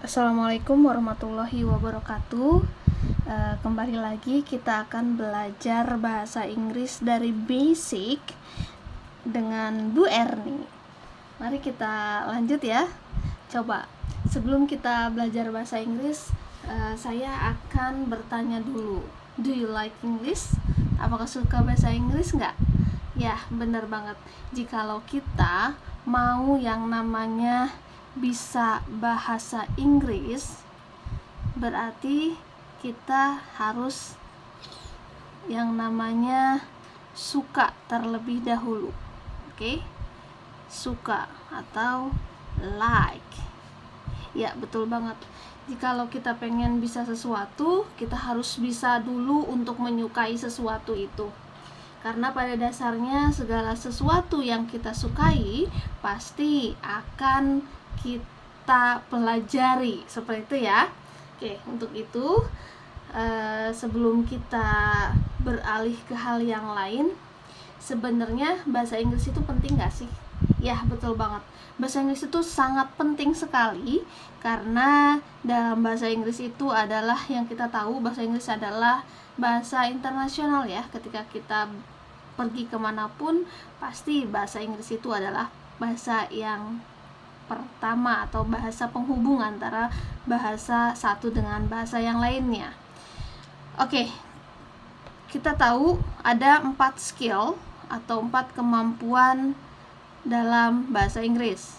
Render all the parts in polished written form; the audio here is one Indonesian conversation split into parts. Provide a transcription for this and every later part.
Assalamualaikum warahmatullahi wabarakatuh. Kembali lagi kita akan belajar bahasa Inggris dari basic dengan Bu Erni. Mari kita lanjut ya. Coba sebelum kita belajar bahasa Inggris, saya akan bertanya dulu. Do you like English? Apakah suka bahasa Inggris nggak? Ya, benar banget. Jikalau kita mau yang namanya bisa bahasa Inggris, berarti kita harus yang namanya suka terlebih dahulu. Oke? Suka atau like. Ya, betul banget. Jikalau kita pengen bisa sesuatu, kita harus bisa dulu untuk menyukai sesuatu itu. Karena pada dasarnya segala sesuatu yang kita sukai pasti akan kita pelajari, seperti itu ya. Oke, untuk itu sebelum kita beralih ke hal yang lain, sebenarnya bahasa Inggris itu penting gak sih? Ya, betul banget. Bahasa Inggris itu sangat penting sekali, karena dalam bahasa Inggris itu adalah yang kita tahu, bahasa Inggris adalah bahasa internasional ya. Ketika kita pergi kemanapun, pasti bahasa Inggris itu adalah bahasa yang pertama atau bahasa penghubung antara bahasa satu dengan bahasa yang lainnya. Oke, kita tahu ada 4 skill atau 4 kemampuan dalam bahasa Inggris.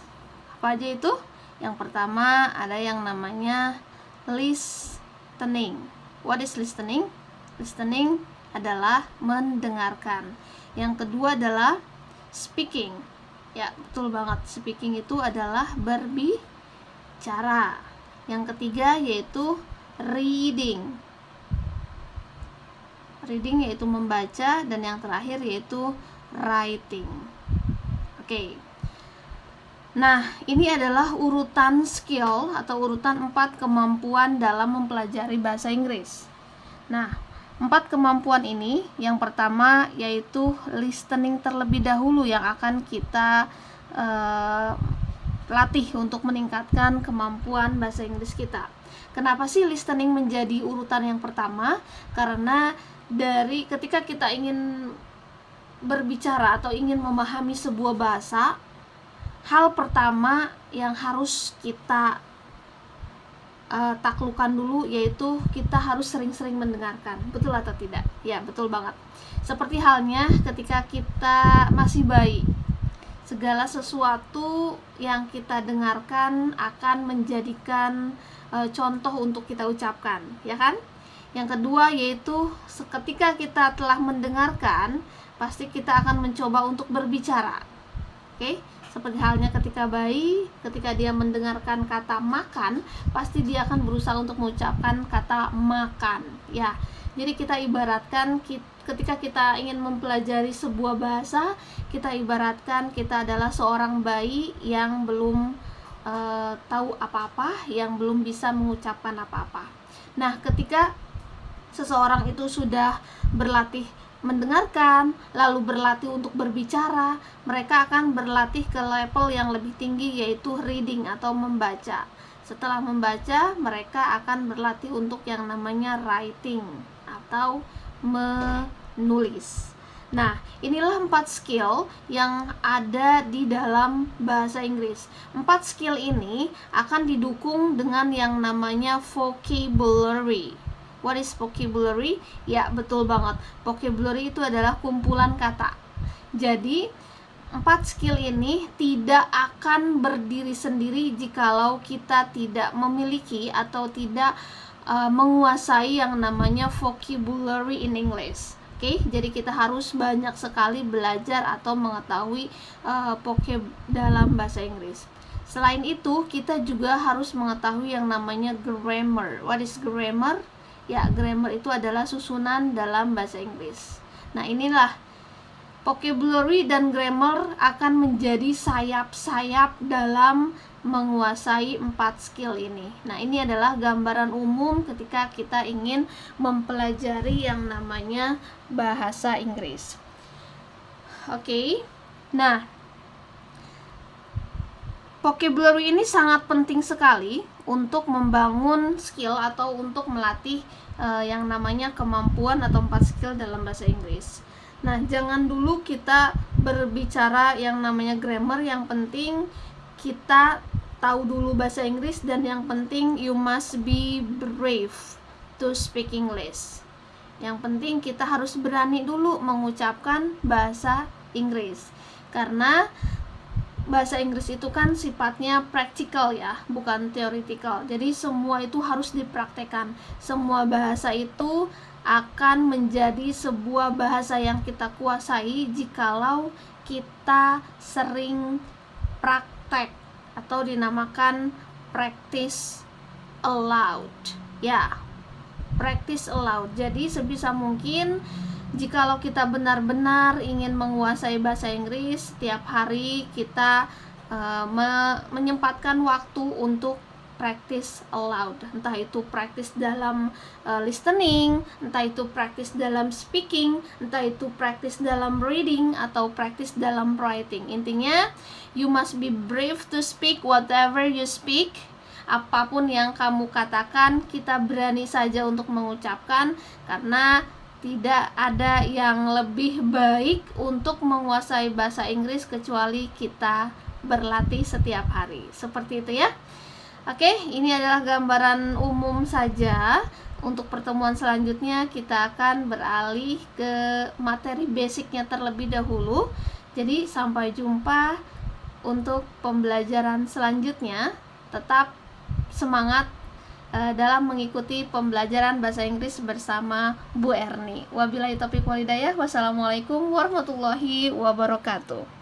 Apa aja itu? Yang pertama ada yang namanya listening. What is listening? Listening adalah mendengarkan. Yang kedua adalah speaking. Ya, betul banget. Speaking itu adalah berbicara. Yang ketiga yaitu reading. Reading yaitu membaca, dan yang terakhir yaitu writing. Oke. Nah, ini adalah urutan skill atau urutan 4 kemampuan dalam mempelajari bahasa Inggris. Nah, 4 kemampuan ini, yang pertama yaitu listening terlebih dahulu yang akan kita latih untuk meningkatkan kemampuan bahasa Inggris kita. Kenapa sih listening menjadi urutan yang pertama? Karena dari ketika kita ingin berbicara atau ingin memahami sebuah bahasa, hal pertama yang harus kita taklukkan dulu yaitu kita harus sering-sering mendengarkan. Betul atau tidak? Ya, betul banget. Seperti halnya ketika kita masih bayi, segala sesuatu yang kita dengarkan akan menjadikan contoh untuk kita ucapkan, ya kan? Yang kedua yaitu ketika kita telah mendengarkan, pasti kita akan mencoba untuk berbicara. Oke? Seperti halnya ketika bayi, ketika dia mendengarkan kata makan, pasti dia akan berusaha untuk mengucapkan kata makan. Ya, jadi kita ibaratkan ketika kita ingin mempelajari sebuah bahasa, kita ibaratkan kita adalah seorang bayi yang belum tahu apa-apa, yang belum bisa mengucapkan apa-apa. Nah, ketika seseorang itu sudah berlatih mendengarkan, lalu berlatih untuk berbicara, mereka akan berlatih ke level yang lebih tinggi, yaitu reading atau membaca. Setelah membaca, mereka akan berlatih untuk yang namanya writing atau menulis. Nah, inilah 4 skill yang ada di dalam bahasa Inggris. 4 skill ini akan didukung dengan yang namanya vocabulary. What is vocabulary? Ya, betul banget. Vocabulary itu adalah kumpulan kata. Jadi, 4 skill ini tidak akan berdiri sendiri jikalau kita tidak memiliki atau tidak menguasai yang namanya vocabulary in English. Oke, jadi kita harus banyak sekali belajar atau mengetahui vocab dalam bahasa Inggris. Selain itu, kita juga harus mengetahui yang namanya grammar. What is grammar? Ya, grammar itu adalah susunan dalam bahasa Inggris. Nah, inilah vocabulary dan grammar akan menjadi sayap-sayap dalam menguasai 4 skill ini. Nah, ini adalah gambaran umum ketika kita ingin mempelajari yang namanya bahasa Inggris. Oke. Nah, vocabulary ini sangat penting sekali untuk membangun skill atau untuk melatih yang namanya kemampuan atau 4 skill dalam bahasa Inggris. Nah, jangan dulu kita berbicara yang namanya grammar, yang penting kita tahu dulu bahasa Inggris, dan yang penting you must be brave to speak English. Yang penting kita harus berani dulu mengucapkan bahasa Inggris, karena bahasa Inggris itu kan sifatnya praktikal ya, bukan theoretical. Jadi semua itu harus dipraktekkan. Semua bahasa itu akan menjadi sebuah bahasa yang kita kuasai jikalau kita sering praktek, atau dinamakan practice aloud. Ya, practice aloud. Jadi sebisa mungkin jikalau kita benar-benar ingin menguasai bahasa Inggris, setiap hari kita menyempatkan waktu untuk practice aloud. Entah itu practice dalam listening, entah itu practice dalam speaking, entah itu practice dalam reading, atau practice dalam writing. Intinya, you must be brave to speak whatever you speak. Apapun yang kamu katakan, kita berani saja untuk mengucapkan, karena tidak ada yang lebih baik untuk menguasai bahasa Inggris kecuali kita berlatih setiap hari. Seperti itu ya. Oke, ini adalah gambaran umum saja. Untuk pertemuan selanjutnya kita akan beralih ke materi basicnya terlebih dahulu. Jadi sampai jumpa untuk pembelajaran selanjutnya. Tetap semangat dalam mengikuti pembelajaran bahasa Inggris bersama Bu Erni. Wabillahi taufiq wal hidayah. Wassalamualaikum warahmatullahi wabarakatuh.